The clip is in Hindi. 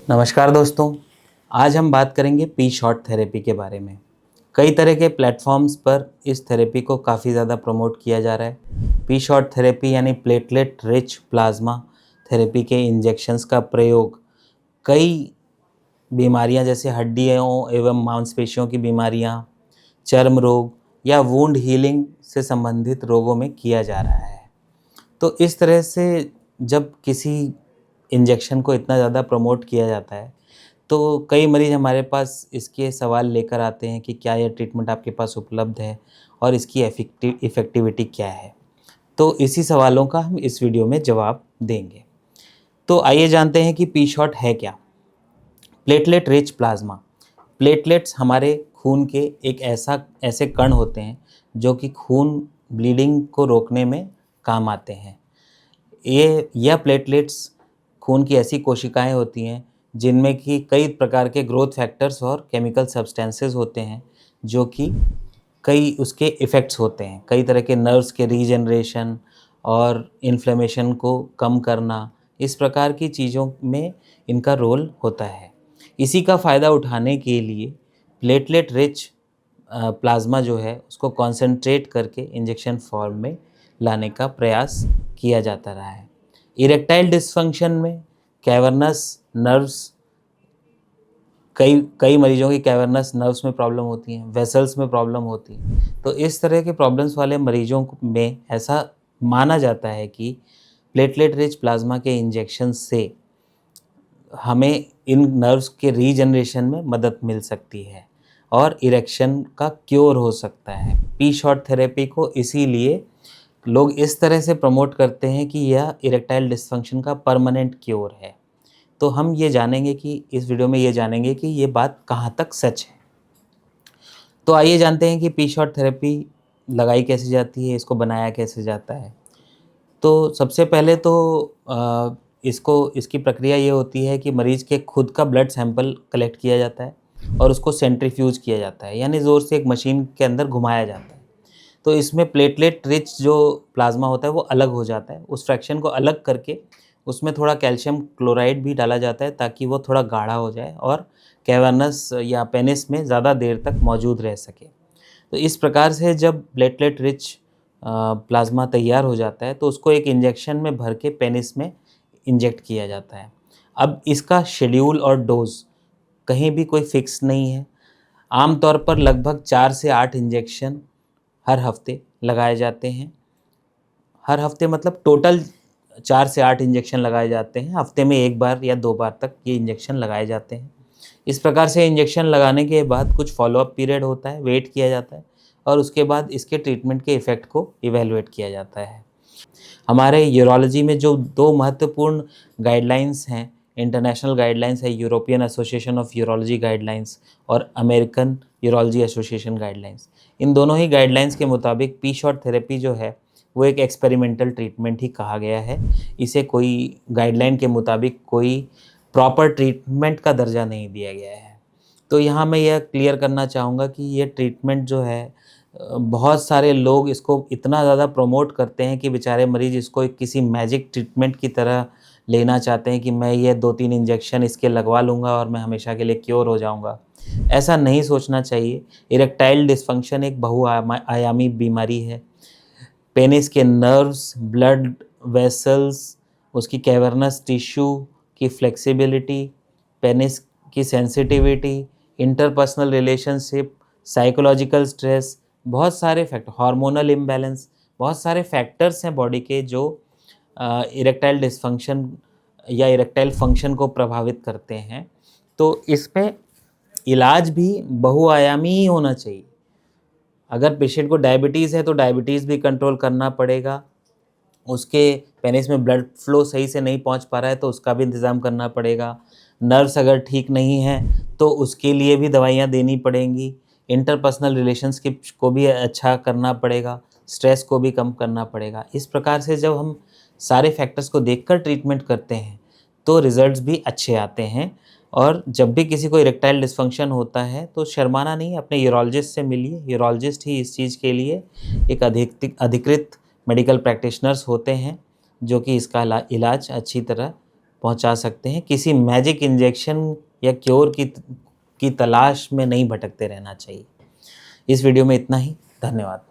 नमस्कार दोस्तों। आज हम बात करेंगे पी शॉट थेरेपी के बारे में। कई तरह के प्लेटफॉर्म्स पर इस थेरेपी को काफ़ी ज़्यादा प्रमोट किया जा रहा है। पी शॉट थेरेपी यानी प्लेटलेट रिच प्लाज्मा थेरेपी के इंजेक्शंस का प्रयोग कई बीमारियां जैसे हड्डियों एवं मांसपेशियों की बीमारियां, चर्म रोग या वुंड हीलिंग से संबंधित रोगों में किया जा रहा है। तो इस तरह से जब किसी इंजेक्शन को इतना ज़्यादा प्रमोट किया जाता है तो कई मरीज़ हमारे पास इसके सवाल लेकर आते हैं कि क्या यह ट्रीटमेंट आपके पास उपलब्ध है और इसकी इफ़ेक्टिविटी क्या है। तो इसी सवालों का हम इस वीडियो में जवाब देंगे। तो आइए जानते हैं कि पी शॉट है क्या। Platelet rich plasma. प्लेटलेट्स हमारे खून के एक ऐसे कण होते हैं जो कि खून ब्लीडिंग को रोकने में काम आते हैं। यह प्लेटलेट्स खून की ऐसी कोशिकाएं होती हैं जिनमें कि कई प्रकार के ग्रोथ फैक्टर्स और केमिकल सब्सटेंसेस होते हैं जो कि कई उसके इफ़ेक्ट्स होते हैं। कई तरह के नर्व्स के रीजनरेशन और इन्फ्लेमेशन को कम करना, इस प्रकार की चीज़ों में इनका रोल होता है। इसी का फ़ायदा उठाने के लिए प्लेटलेट रिच प्लाज्मा जो है उसको कॉन्सेंट्रेट करके इंजेक्शन फॉर्म में लाने का प्रयास किया जाता रहा है। इरेक्टाइल डिसफंक्शन में कैवर्नस नर्व्स, कई मरीजों की कैवर्नस नर्व्स में प्रॉब्लम होती हैं, वेसल्स में प्रॉब्लम होती है। तो इस तरह के प्रॉब्लम्स वाले मरीजों में ऐसा माना जाता है कि प्लेटलेट रिच प्लाज्मा के इंजेक्शन से हमें इन नर्व्स के रीजनरेशन में मदद मिल सकती है और इरेक्शन का क्योर हो सकता है। पी शॉट थेरेपी को इसीलिए लोग इस तरह से प्रमोट करते हैं कि यह इरेक्टाइल डिसफंक्शन का परमानेंट क्योर है। तो हम ये जानेंगे कि इस वीडियो में ये जानेंगे कि ये बात कहाँ तक सच है। तो आइए जानते हैं कि पी शॉट थेरेपी लगाई कैसे जाती है, इसको बनाया कैसे जाता है। तो सबसे पहले तो इसकी प्रक्रिया ये होती है कि मरीज़ के खुद का ब्लड सैंपल कलेक्ट किया जाता है और उसको सेंट्रीफ्यूज किया जाता है, यानी ज़ोर से एक मशीन के अंदर घुमाया जाता है। तो इसमें प्लेटलेट रिच जो प्लाज्मा होता है वो अलग हो जाता है। उस फ्रैक्शन को अलग करके उसमें थोड़ा कैल्शियम क्लोराइड भी डाला जाता है ताकि वो थोड़ा गाढ़ा हो जाए और कैवर्नस या पेनिस में ज़्यादा देर तक मौजूद रह सके। तो इस प्रकार से जब प्लेटलेट रिच प्लाज्मा तैयार हो जाता है तो उसको एक इंजेक्शन में भर के पेनिस में इंजेक्ट किया जाता है। अब इसका शेड्यूल और डोज़ कहीं भी कोई फिक्स नहीं है। आमतौर पर लगभग 4 से 8 इंजेक्शन हर हफ्ते लगाए जाते हैं। हर हफ्ते मतलब टोटल 4 से 8 इंजेक्शन लगाए जाते हैं। हफ्ते में 1 बार या 2 बार तक ये इंजेक्शन लगाए जाते हैं। इस प्रकार से इंजेक्शन लगाने के बाद कुछ फॉलोअप पीरियड होता है, वेट किया जाता है और उसके बाद इसके ट्रीटमेंट के इफ़ेक्ट को इवैल्यूएट किया जाता है। हमारे यूरोलॉजी में जो 2 महत्वपूर्ण गाइडलाइंस हैं, इंटरनेशनल गाइडलाइंस है European association of urology guidelines और अमेरिकन यूरोलॉजी एसोसिएशन गाइडलाइंस। इन दोनों ही गाइडलाइंस के मुताबिक पी शॉट थेरेपी जो है वो एक एक्सपेरिमेंटल ट्रीटमेंट ही कहा गया है। इसे कोई गाइडलाइन के मुताबिक कोई प्रॉपर ट्रीटमेंट का दर्जा नहीं दिया गया है। तो यहाँ मैं यह क्लियर करना चाहूँगा कि ये ट्रीटमेंट जो है बहुत सारे लोग इसको इतना ज़्यादा प्रमोट करते हैं कि बेचारे मरीज़ इसको एक किसी मैजिक ट्रीटमेंट की तरह लेना चाहते हैं कि मैं ये 2-3 इंजेक्शन इसके लगवा लूँगा और मैं हमेशा के लिए क्योर हो जाऊँगा। ऐसा नहीं सोचना चाहिए। इरेक्टाइल डिसफंक्शन एक आयामी बीमारी है। पेनिस के नर्व्स, ब्लड वेसल्स, उसकी कैवर्नस टिश्यू की फ्लेक्सिबिलिटी, पेनिस की sensitivity, interpersonal relationship, psychological stress, बहुत सारे फैक्टर, हार्मोनल इम्बैलेंस, बहुत सारे फैक्टर्स हैं बॉडी के जो इरेक्टाइल डिसफंक्शन या इरेक्टाइल फंक्शन को प्रभावित करते हैं। तो इसमें इलाज भी बहुआयामी ही होना चाहिए। अगर पेशेंट को डायबिटीज़ है तो डायबिटीज़ भी कंट्रोल करना पड़ेगा। उसके पेनिस में ब्लड फ्लो सही से नहीं पहुंच पा रहा है तो उसका भी इंतज़ाम करना पड़ेगा। नर्व्स अगर ठीक नहीं है तो उसके लिए भी दवाइयाँ देनी पड़ेंगी। इंटरपर्सनल रिलेशनशिप को भी अच्छा करना पड़ेगा, स्ट्रेस को भी कम करना पड़ेगा। इस प्रकार से जब हम सारे फैक्टर्स को देखकर ट्रीटमेंट करते हैं तो रिज़ल्ट्स भी अच्छे आते हैं। और जब भी किसी को इरेक्टाइल डिसफंक्शन होता है तो शर्माना नहीं, अपने यूरोलॉजिस्ट से मिलिए। यूरोलॉजिस्ट ही इस चीज़ के लिए एक अधिकृत मेडिकल प्रैक्टिशनर्स होते हैं जो कि इसका इलाज अच्छी तरह पहुंचा सकते हैं। किसी मैजिक इंजेक्शन या क्योर की तलाश में नहीं भटकते रहना चाहिए। इस वीडियो में इतना ही। धन्यवाद।